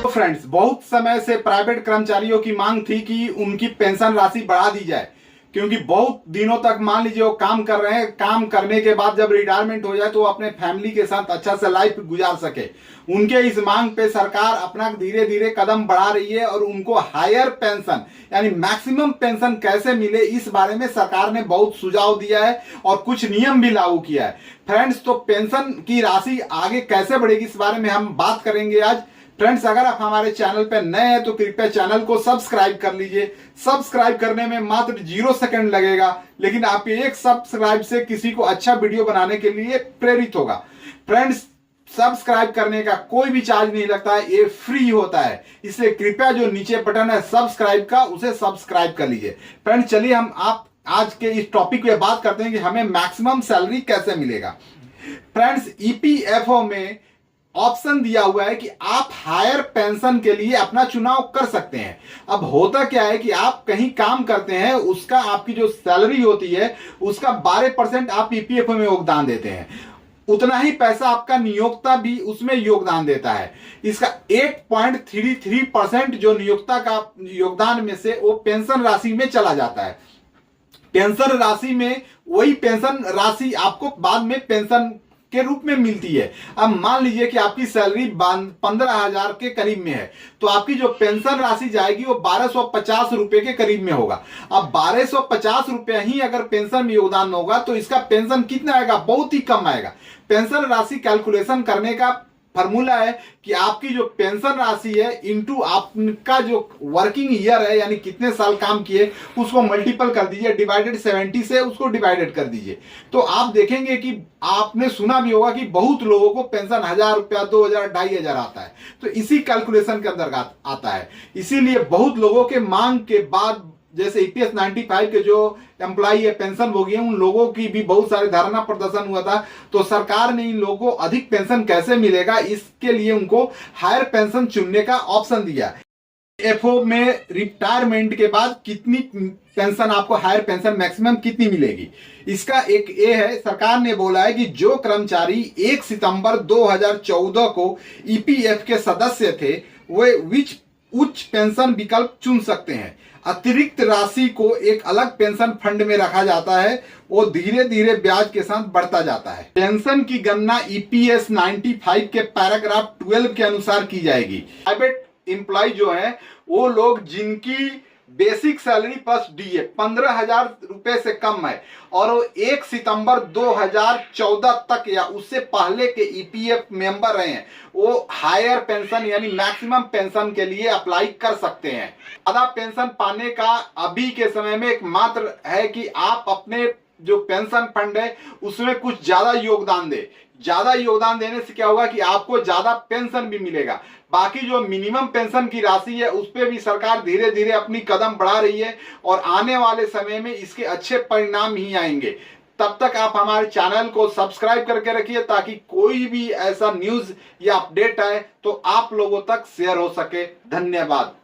तो फ्रेंड्स, बहुत समय से प्राइवेट कर्मचारियों की मांग थी कि उनकी पेंशन राशि बढ़ा दी जाए, क्योंकि बहुत दिनों तक मान लीजिए वो काम कर रहे हैं, काम करने के बाद जब रिटायरमेंट हो जाए तो वो अपने फैमिली के साथ अच्छा से लाइफ गुजार सके। उनके इस मांग पे सरकार अपना धीरे धीरे कदम बढ़ा रही है और उनको हायर पेंशन यानी मैक्सिमम पेंशन कैसे मिले, इस बारे में सरकार ने बहुत सुझाव दिया है और कुछ नियम भी लागू किया है। फ्रेंड्स, तो पेंशन की राशि आगे कैसे बढ़ेगी, इस बारे में हम बात करेंगे आज। फ्रेंड्स, अगर आप हमारे चैनल पर नए हैं तो कृपया चैनल को सब्सक्राइब कर लीजिए। सब्सक्राइब करने में मात्र 0 सेकंड लगेगा, लेकिन आप एक सब्सक्राइब से किसी को अच्छा वीडियो बनाने के लिए प्रेरित होगा। फ्रेंड्स, सब्सक्राइब करने का कोई भी चार्ज नहीं लगता है, ये फ्री होता है, इसलिए कृपया जो नीचे बटन है सब्सक्राइब का, उसे सब्सक्राइब कर लीजिए। फ्रेंड्स, चलिए हम आप आज के इस टॉपिक पे बात करते हैं कि हमें मैक्सिमम सैलरी कैसे मिलेगा। फ्रेंड्स, ईपीएफओ में ऑप्शन दिया हुआ है कि आप हायर पेंशन के लिए अपना चुनाव कर सकते हैं। अब होता क्या है कि आप कहीं काम करते हैं, उसका आपकी जो सैलरी होती है उसका 12% आप ईपीएफओ में योगदान देते हैं, उतना ही पैसा आपका नियोक्ता भी उसमें योगदान देता है। इसका 8.33% जो नियोक्ता का योगदान में से वो पेंशन राशि में चला जाता है। पेंशन राशि में वही पेंशन राशि आपको बाद में पेंशन के रूप में मिलती है। अब मान लीजिए कि आपकी सैलरी 15,000 के करीब में है, तो आपकी जो पेंशन राशि जाएगी वो 1250 रुपए के करीब में होगा। अब 1250 रुपए ही अगर पेंशन में योगदान होगा तो इसका पेंशन कितना आएगा, बहुत ही कम आएगा। पेंशन राशि कैलकुलेशन करने का फॉर्मूला है कि आपकी जो पेंशन राशि है इंटू आपका जो वर्किंग ईयर है, यानी कितने साल काम किए, उसको मल्टीपल कर दीजिए, डिवाइडेड 70 से उसको डिवाइडेड कर दीजिए। तो आप देखेंगे कि आपने सुना भी होगा कि बहुत लोगों को पेंशन 1,000 रुपया, 2,000, 2,500 आता है, तो इसी कैलकुलेशन के अंतर्गत आता है। इसीलिए बहुत लोगों के मांग के बाद, जैसे ईपीएस 95 के जो एम्प्लॉई है पेंशन भोगी हैं, उन लोगों की भी बहुत सारे धरना प्रदर्शन हुआ था, तो सरकार ने इन लोगों को अधिक पेंशन कैसे मिलेगा, इसके लिए उनको हायर पेंशन चुनने का ऑप्शन दिया। एफओ में रिटायरमेंट के बाद कितनी पेंशन आपको, हायर पेंशन मैक्सिमम कितनी मिलेगी, इसका एक ए है। सरकार ने बोला है कि जो कर्मचारी 1 सितंबर 2014 को ईपीएफ के सदस्य थे वे उच्च पेंशन विकल्प चुन सकते हैं। अतिरिक्त राशि को एक अलग पेंशन फंड में रखा जाता है, वो धीरे धीरे ब्याज के साथ बढ़ता जाता है। पेंशन की गणना ईपीएस 95 के पैराग्राफ 12 के अनुसार की जाएगी। प्राइवेट एम्प्लॉय जो है वो लोग जिनकी बेसिक सैलरी प्लस डीए 15,000 रुपए से कम है और वो 1 सितंबर 2014 तक या उससे पहले के ईपीएफ मेंबर रहे हैं, वो हायर पेंशन यानी मैक्सिमम पेंशन के लिए अप्लाई कर सकते हैं। ज्यादा पेंशन पाने का अभी के समय में एक मात्र है कि आप अपने जो पेंशन फंड है उसमें कुछ ज्यादा योगदान दे। ज्यादा योगदान देने से क्या होगा कि आपको ज्यादा पेंशन भी मिलेगा। बाकी जो मिनिमम पेंशन की राशि है उस पर भी सरकार धीरे धीरे अपनी कदम बढ़ा रही है और आने वाले समय में इसके अच्छे परिणाम ही आएंगे। तब तक आप हमारे चैनल को सब्सक्राइब करके रखिए ताकि कोई भी ऐसा न्यूज या अपडेट आए तो आप लोगों तक शेयर हो सके। धन्यवाद।